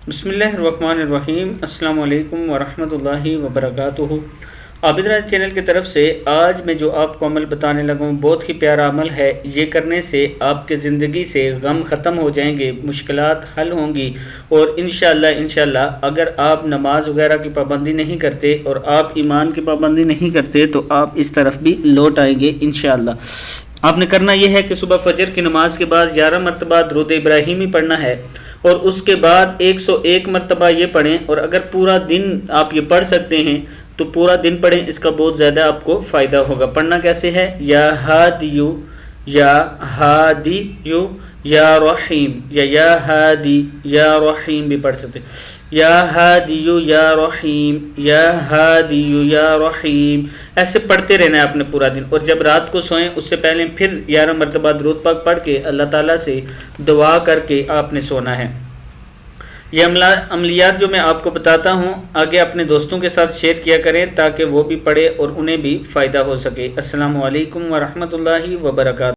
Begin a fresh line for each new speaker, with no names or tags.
بسم اللہ الرحمن الرحیم۔ السلام علیکم ورحمۃ اللہ وبرکاتہ۔ عابد راج چینل کی طرف سے آج میں جو آپ کو عمل بتانے لگا ہوں بہت ہی پیارا عمل ہے۔ یہ کرنے سے آپ کے زندگی سے غم ختم ہو جائیں گے، مشکلات حل ہوں گی، اور انشاءاللہ اگر آپ نماز وغیرہ کی پابندی نہیں کرتے اور آپ ایمان کی پابندی نہیں کرتے تو آپ اس طرف بھی لوٹ آئیں گے انشاءاللہ۔ آپ نے کرنا یہ ہے کہ صبح فجر کی نماز کے بعد 11 مرتبہ درود ابراہیمی پڑھنا ہے، اور اس کے بعد 101 مرتبہ یہ پڑھیں، اور اگر پورا دن آپ یہ پڑھ سکتے ہیں تو پورا دن پڑھیں، اس کا بہت زیادہ آپ کو فائدہ ہوگا۔ پڑھنا کیسے ہے؟ یا ہادیو یا ہادیو یا رحیم، یا ہادی یا رحیم بھی پڑھ سکتے ہیں۔ یا ہادیو یا رحیم، یا ہادیو یا رحیم، ایسے پڑھتے رہنا ہے آپ نے پورا دن۔ اور جب رات کو سوئیں اس سے پہلے پھر 11 مرتبہ درود پاک پڑھ کے اللہ تعالیٰ سے دعا کر کے آپ نے سونا ہے۔ یہ عملیات جو میں آپ کو بتاتا ہوں آگے اپنے دوستوں کے ساتھ شیئر کیا کریں تاکہ وہ بھی پڑھے اور انہیں بھی فائدہ ہو سکے۔ السلام علیکم ورحمۃ اللہ وبرکاتہ۔